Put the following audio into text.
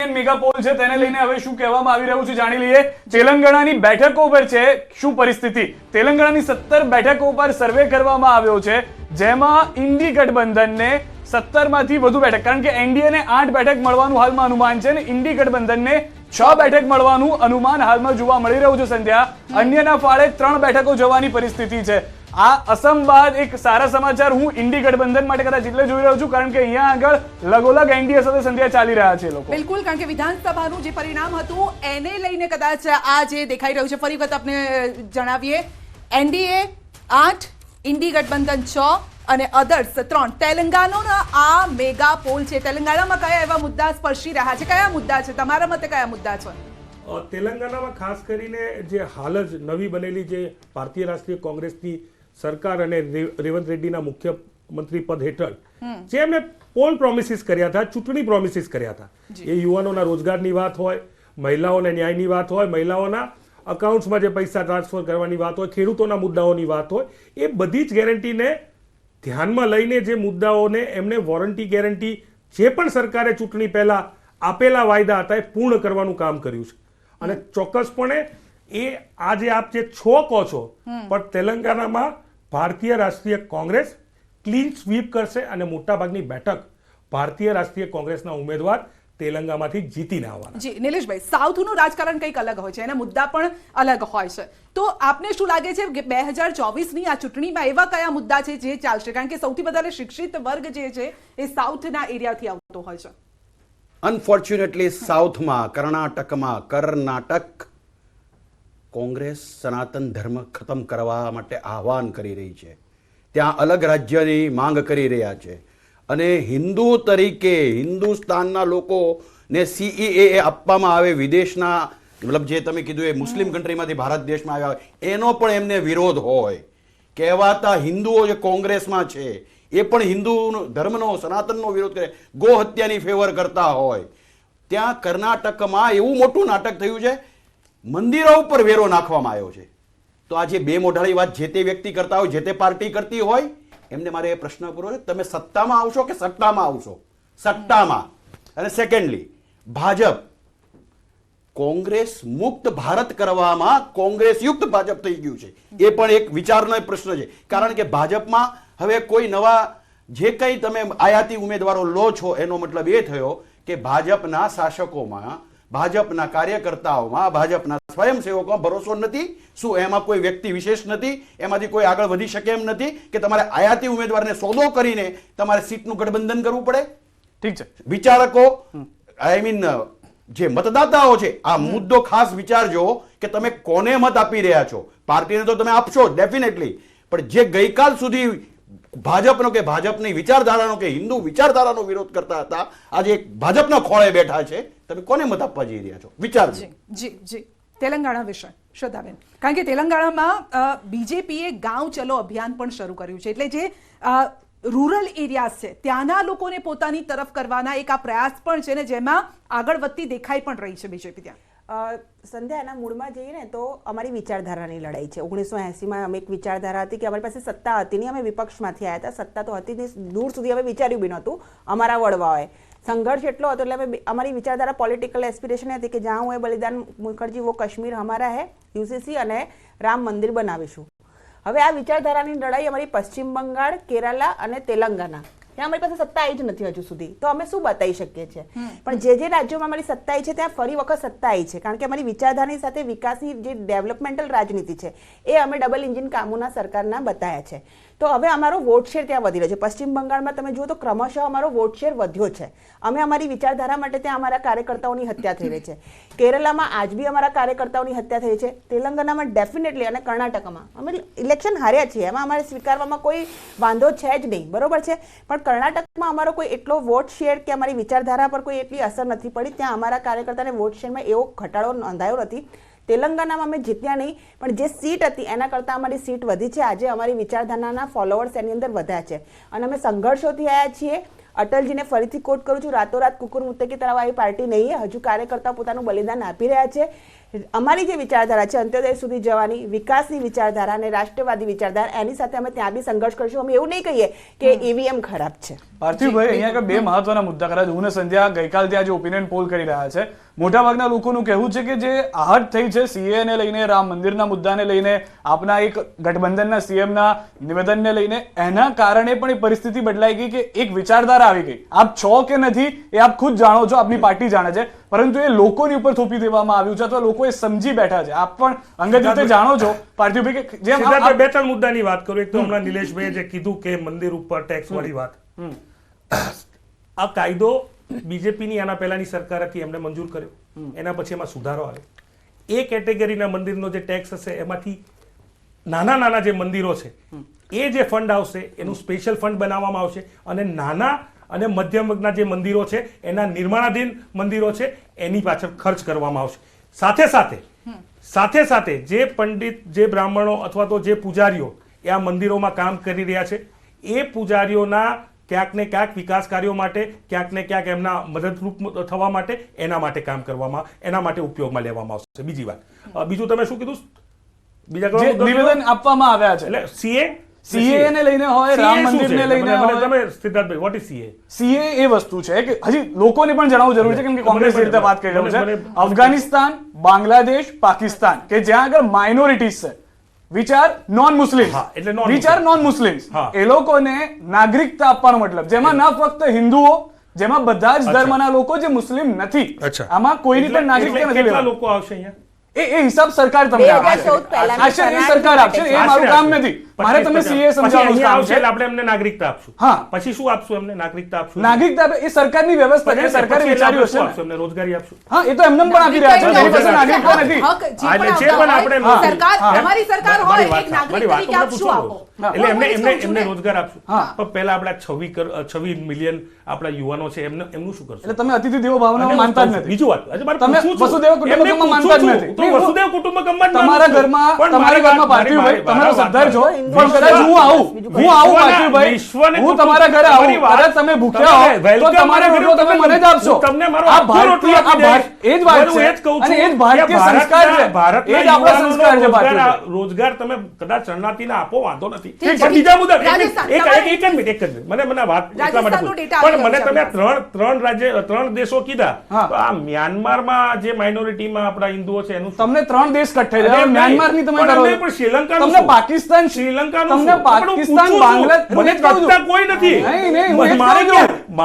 Mega pole છે તેને લઈને હવે શું કહેવામાં આવી રહ્યું છે જાણી લઈએ. તેલંગાણાની બેઠકો પર છે શું પરિસ્થિતિ. તેલંગાણાની 17 બેઠકો પર સર્વે કરવામાં આવ્યો છે, જેમાં ઇન્ડી ગઠબંધનને 17 માંથી વધુ બેઠક, કારણ કે એનડીએ ને 8 બેઠક મળવાનું હાલમાં અનુમાન છે અને ઇન્ડી ગઠબંધનને 6 બેઠક મળવાનું અનુમાન હાલમાં જોવા મળી રહ્યું છે. સંધ્યા, અન્યના ફાળે 3 બેઠકો જવાની પરિસ્થિતિ છે. આ અસમ બાદ એક સારા સમાચાર હું ઇન્ડી ગઠબંધન માટે કદાચ એટલે જોઈ રહ્યો છું, કારણ કે અહીંયા આગળ લગોલગ એનડીએ સાથે સંધ્યા ચાલી રહ્યા છે લોકો. બિલકુલ, કારણ કે વિધાનસભાનું જે પરિણામ હતું એને લઈને કદાચ આ જે દેખાઈ રહ્યું છે. ફરી વખત આપણે જણાવીએ, એનડીએ 8, ઇન્ડી ગઠબંધન 6 અને અધર્સ 3. તેલંગાણાનો આ મેગા પોલ છે. તેલંગાણામાં કયા એવા મુદ્દા સ્પર્શી રહ્યા છે? કયા મુદ્દા છે તમારા મતે? કયા મુદ્દા છે તેલંગાણામાં? ખાસ કરીને જે હાલ જ નવી બનેલી જે ભારતીય રાષ્ટ્રીય કોંગ્રેસની સરકાર અને રેવંત રેડ્ડીના મુખ્યમંત્રી પદ હેઠળ જે એમને પોલ પ્રોમિસીસ કર્યા હતા, ચૂંટણી પ્રોમિસીસ કર્યા હતા, એ યુવાનોના રોજગારની વાત હોય, મહિલાઓને ન્યાયની વાત હોય, મહિલાઓના અકાઉન્ટ્સમાં જે પૈસા ટ્રાન્સફર કરવાની વાત હોય, ખેડૂતોના મુદ્દાઓની વાત હોય, એ બધી જ ગેરંટીને ધ્યાનમાં લઈને જે મુદ્દાઓને એમને વોરંટી ગેરંટી જે પણ સરકારે ચૂંટણી પહેલા આપેલા વાયદા હતા એ પૂર્ણ કરવાનું કામ કર્યું છે. અને ચોક્કસપણે એ આજે આપ જે છો કહો છો, પણ તેલંગાણામાં ભારતીય રાષ્ટ્રીય કોંગ્રેસ ક્લીન સ્વીપ કરશે અને મોટાભાગની બેઠક ભારતીય રાષ્ટ્રીય કોંગ્રેસના ઉમેદવાર તેલંગાણામાંથી જીતીને આવવાના. જી નિલેશભાઈ, સાઉથનું રાજકારણ કંઈક અલગ હોય છે, એના મુદ્દા પણ અલગ હોય છે. તો આપને શું લાગે છે કે 2024ની આ ચૂંટણીમાં એવા કયા મુદ્દા છે જે ચાલશે? કારણ કે સૌથી વધારે શિક્ષિત વર્ગ જે છે એ સાઉથના એરિયાથી આવતો હોય છે. અનફોર્ચ્યુનેટલી સાઉથમાં, કર્ણાટક કોંગ્રેસ સનાતન ધર્મ ખતમ કરવા માટે આહવાન કરી રહી છે. ત્યાં અલગ રાજ્યની માંગ કરી રહ્યા છે અને હિન્દુ તરીકે હિન્દુસ્તાનના લોકોને CEA આપવામાં આવે, વિદેશના મતલબ જે તમે કીધું એ મુસ્લિમ કન્ટ્રીમાંથી ભારત દેશમાં આવ્યા હોય એનો પણ એમને વિરોધ હોય. કહેવાતા હિન્દુઓ જે કોંગ્રેસમાં છે એ પણ હિન્દુ ધર્મનો સનાતનનો વિરોધ કરે, ગો હત્યાની ફેવર કરતા હોય. ત્યાં કર્ણાટકમાં એવું મોટું નાટક થયું છે, મંદિરો ઉપર વેરો નાખવામાં આવ્યો છે. તો આ જે બે મોઢાળી વાત જે તે વ્યક્તિ કરતા હોય, જે તે પાર્ટી કરતી હોય, એમને મારે એ પ્રશ્ન પૂરો છે, તમે સત્તામાં આવશો કે સટ્ટામાં આવશો? સટ્ટામાં. અને સેકન્ડલી, ભાજપ કોંગ્રેસ મુક્ત ભારત કરવામાં કોંગ્રેસ યુક્ત ભાજપ થઈ ગયું છે. એ પણ એક વિચારનો પ્રશ્ન છે, કારણ કે ભાજપમાં હવે કોઈ નવા જે કંઈ તમે આયાતી ઉમેદવારો લો છો એનો મતલબ એ થયો કે ભાજપના શાસકોમાં, ભાજપના કાર્યકર્તાઓમાં, ભાજપના સ્વયંસેવકોમાં ભરોસો નથી. શું એમાં કોઈ વ્યક્તિ વિશેષ નથી? એમાંથી કોઈ આગળ વધી શકે એમ નથી કે તમારે આયાતી ઉમેદવારને સોદો કરીને તમારે સીટનું ગઠબંધન કરવું પડે? ઠીક છે. વિચારકો, આઈ મીન જે મતદાતાઓ છે, આ મુદ્દો ખાસ વિચારજો કે તમે કોને મત આપી રહ્યા છો. પાર્ટીને તો તમે આપશો ડેફિનેટલી, પણ જે ગઈકાલ સુધી ભાજપનો કે ભાજપની વિચારધારાનો કે હિન્દુ વિચારધારાનો વિરોધ કરતા હતા, આજે ભાજપના ખોળે બેઠા છે, તમે કોને મત આપવા જઈ રહ્યા છો? વિચારજો. જી જી. તેલંગાણા વિશે શ્રદ્ધાબેન, કારણ કે તેલંગાણામાં બીજેપીએ ગાંવ ચલો અભિયાન પણ શરૂ કર્યું છે, એટલે જે રૂરલ એરિયાઝ છે ત્યાંના લોકોને પોતાની તરફ કરવાના એક આ પ્રયાસ પણ છે ને, જેમાં આગળ વધતી દેખાઈ પણ રહી છે બીજેપી. ત્યાં સંધ્યાના મૂળમાં જઈએ ને તો અમારી વિચારધારાની લડાઈ છે. 1980માં અમે એક વિચારધારા હતી કે અમારી પાસે સત્તા હતી નહીં, અમે વિપક્ષમાંથી આવ્યા હતા. સત્તા તો હતી નહીં, દૂર સુધી અમે વિચાર્યું બી નહોતું. અમારા વડવાઓએ સંઘર્ષ એટલો હતો એટલે અમે અમારી વિચારધારા પોલિટિકલ એસ્પિરેશન હતી કે જ્યાં હું એ બલિદાન મુખર્જી વો કશ્મીર હમારા હે, UCC અને રામ મંદિર બનાવીશું. હવે આ વિચારધારાની લડાઈ અમારી પશ્ચિમ બંગાળ, કેરાલા અને તેલંગાણા, ત્યાં અમારી પાસે સત્તા આવી જ નથી હજુ સુધી. તો અમે શું બતાવી શકીએ છીએ? પણ જે જે રાજ્યોમાં અમારી સત્તા આવી છે ત્યાં ફરી વખત સત્તા આવી છે, કારણ કે અમારી વિચારધારાની સાથે વિકાસની જે ડેવલપમેન્ટલ રાજનીતિ છે એ અમે ડબલ એન્જિન કામોના સરકારના બતાવ્યા છે. તો હવે અમારો વોટ શેર ત્યાં વધી રહ્યો છે. પશ્ચિમ બંગાળમાં તમે જુઓ તો ક્રમશઃ અમારો વોટ શેર વધ્યો છે. અમે અમારી વિચારધારા માટે ત્યાં અમારા કાર્યકર્તાઓની હત્યા થઈ રહી છે. કેરલામાં આજ બી અમારા કાર્યકર્તાઓની હત્યા થઈ છે. તેલંગાણામાં ડેફિનેટલી અને કર્ણાટકમાં અમે ઇલેક્શન હાર્યા છીએ, એમાં અમારે સ્વીકારવામાં કોઈ વાંધો છે જ નહીં, બરોબર છે. પણ કર્ણાટકમાં અમારો કોઈ એટલો વોટ શેર કે અમારી વિચારધારા પર કોઈ એટલી અસર નથી પડી. ત્યાં અમારા કાર્યકર્તાને વોટ શેરમાં એવો ઘટાડો નોંધાયો નથી. તેલંગાણામાં અમે જીત્યા નહીં, પણ જે સીટ હતી એના કરતાં અમારી સીટ વધી છે. આજે અમારી વિચારધારાના ફોલોવર્સ એની અંદર વધ્યા છે અને અમે સંઘર્ષોથી આવ્યા છીએ. અટલજીને ફરીથી કોટ કરું છું, રાતોરાત કુકુર મુત્તકી તરફ આવી પાર્ટી નહીં. હજુ કાર્યકર્તા પોતાનું બલિદાન આપી રહ્યા છે. અમારી જે વિચારધારા છે અંત્યોદય સુધી જવાની, વિકાસની વિચારધારા અને રાષ્ટ્રવાદી વિચારધારા, એની સાથે અમે ત્યાં બી સંઘર્ષ કરીશું. અમે એવું નહીં કહીએ કે ઈવીએમ ખરાબ છે. પાર્થિવભાઈ, અહીંયા આગળ બે મહત્વના મુદ્દા ખરા. હું ને સંધ્યા ગઈકાલ ત્યાં જે ઓપિનિયન પોલ કરી રહ્યા છે, મોટાભાગના લોકોનું કહેવું છે કે જે આહટ થઈ છે સીએ ને લઈને, રામ મંદિરના મુદ્દાને લઈને, આપના એક ગઠબંધનના સીએમના નિવેદનને લઈને, એના કારણે પણ એ પરિસ્થિતિ બદલાઈ ગઈ કે એક વિચારધારા આવી ગઈ. આપ છો કે નથી એ આપ ખુદ જાણો છો, આપની પાર્ટી જાણે છે, પરંતુ એ લોકોની ઉપર થોપી દેવામાં આવ્યું છે અથવા લોકો એ સમજી બેઠા છે. આપ પણ અંગત રીતે જાણો છો પાર્થિવભાઈ કે જેમ સિદ્ધાર્થભાઈ, બે ત્રણ મુદ્દાની વાત કરું. એક તો હમણાં નિલેશભાઈએ જે કીધું કે મંદિર ઉપર ટેક્સ વાળી વાત, આ કાયદો બીજેપીની આના પહેલાની સરકાર હતી એમને મંજૂર કર્યો, એના પછી એમાં સુધારો આવ્યો. એ કેટેગરીના મંદિરનો જે ટેક્સ હશે એમાંથી નાના નાના જે મંદિરો છે એ જે ફંડ આવશે એનું સ્પેશિયલ ફંડ બનાવવામાં આવશે, અને નાના અને મધ્યમ વર્ગના જે મંદિરો છે એના નિર્માણાધીન મંદિરો છે એની પાછળ ખર્ચ કરવામાં આવશે. સાથે સાથે જે પંડિત, જે બ્રાહ્મણો અથવા તો જે પૂજારીઓ એ આ મંદિરોમાં કામ કરી રહ્યા છે એ પૂજારીઓના ક્યાંક ને ક્યાંક વિકાસ કાર્યો માટે, ક્યાંક ને ક્યાંક એમના મદદરૂપ થવા માટે, એના માટે કામ કરવામાં, એના માટે ઉપયોગમાં લેવામાં આવશે. બીજી વાત, બીજું તમે શું કીધું? બીજા જે નિવેદન આપવામાં આવ્યા છે એટલે સીએ ને લઈને હોય, રામ મંદિરને લઈને હોય. તમે સિદ્ધાર્થભાઈ, વોટ ઇઝ સીએ? સીએ એ વસ્તુ છે કે હજી લોકોને પણ જણાવવું જરૂરી છે, કેમ કે કોંગ્રેસ એ રીતે વાત કરી રહ્યું છે. અફઘાનિસ્તાન, બાંગ્લાદેશ, પાકિસ્તાન કે જ્યાં આગળ માઇનોરિટીઝ છે, વિચાર નોન મુસ્લિમ, એટલે non-Muslim. વિચાર નોન મુસ્લિમ્સ, હા. એ લોકોને નાગરિકતા આપવાનો મતલબ, જેમાં ન ફક્ત હિન્દુઓ, જેમાં બધા જ ધર્મના લોકો જે મુસ્લિમ નથી, આમાં કોઈની પણ નાગરિકતા નથી કેટલા લેવાની. લોકો આવશે અહીંયા? એ હિસાબ સરકાર તમને આપશે. 2014 પહેલાની આશરે એ સરકાર આપશે, એ મારું કામ નથી. મારે તમે સીએ સમજાવવાનું કામ છે. આપણે એમને નાગરિકતા આપશું. હા. પછી શું આપશું એમને? નાગરિકતા આપશું. નાગરિકતા આપે એ સરકારની વ્યવસ્થા છે, સરકારે પછી વિચાર્યું આપણે શું હશે આપશું? ને. એમને રોજગારી આપશું. હા, એ તો એમને પણ આપી રહ્યા છે, જેની પાસે નાગરિકતા નથી. હક જે હા, એટલે પણ જે પણ આવતા આપણે હોય, હા. સરકાર, હા. તમારી સરકાર હોય, એક નાગરિક તરીકે આપ શું આપો? એટલે હું એમને કહું છું એમને ને. રોજગાર આપશું. હા. પણ પહેલા આપણા 26 મિલિયન આપણા યુવાનો છે, એમનું શું કરશું? એટલે તમે અતિથિ દેવો ભાવનામાં અને માનતા જ નથી. બીજું વાત, આજે મારે તમે પૂછવું છું. વસુદેવ કુટુંબકમમાં એમને માનતા જ પૂછું નથી. છું. તો વસુદેવ કુટુંબકમમાં જ તમારા માનું છું. ઘરમાં, પણ તમારા મારી ઘરમાં વાત- પાર્થિવભાઈ, મારી તમારો વાત- સરદાર છો, વિશ્વના- પણ કદાચ હું આવું પાર્થિવભાઈ, વિશ્વને હું તમારા ઘરે આવું, તમારી વાત- કદાચ તમે ભૂખ્યા હો, તમે તો welcome તમારો મને રોટલો તમે મને જ આપશો. હું તમને મારો આ આખો રોટલો ભારતીય, આપી દઈશ. એ જ વાત હું છે. એ જ કહું અને છું એ જ ભારતીય કે સંસ્કાર છે. ભારતના એ જ આપણા યુવાનોનો સંસ્કાર છે પાર્થિવભાઈ. રોજગાર તમે કદાચ શરણાર્થીને આપો, વાંધો નથી. ઠીક છે. પણ બીજા મુદ્દા, રાજસ્થાન, એક તમારે- જ મિનિટ, મને વાત એટલા માટે રાજસ્થાનનો પૂછું. data પણ આવી મને રહ્યો છે તમે આપણી ત્રણ રાજ્ય, ત્રણ દેશો કીધા. હા. તો આ મ્યાનમારમાં જે માઇનોરિટીમાં આપણા હિન્દુઓ છે એનું શું? તમને 3 દેશ કટ થઈ અરે રહ્યા, નહીં, મ્યાનમારની તમે પણ કરો નહીં, પણ શ્રીલંકાનું તમને શું? પાકિસ્તાન, શ્રીલંકાનું તમને શું? પણ હું પાકિસ્તાન, પૂછું છું. બાંગ્લાદેશ, મને હું એ જ કહું છું. કરતા કોઈ નથી. નહીં, નહીં, હું એ જ મારે કહું છું. ક્યાં?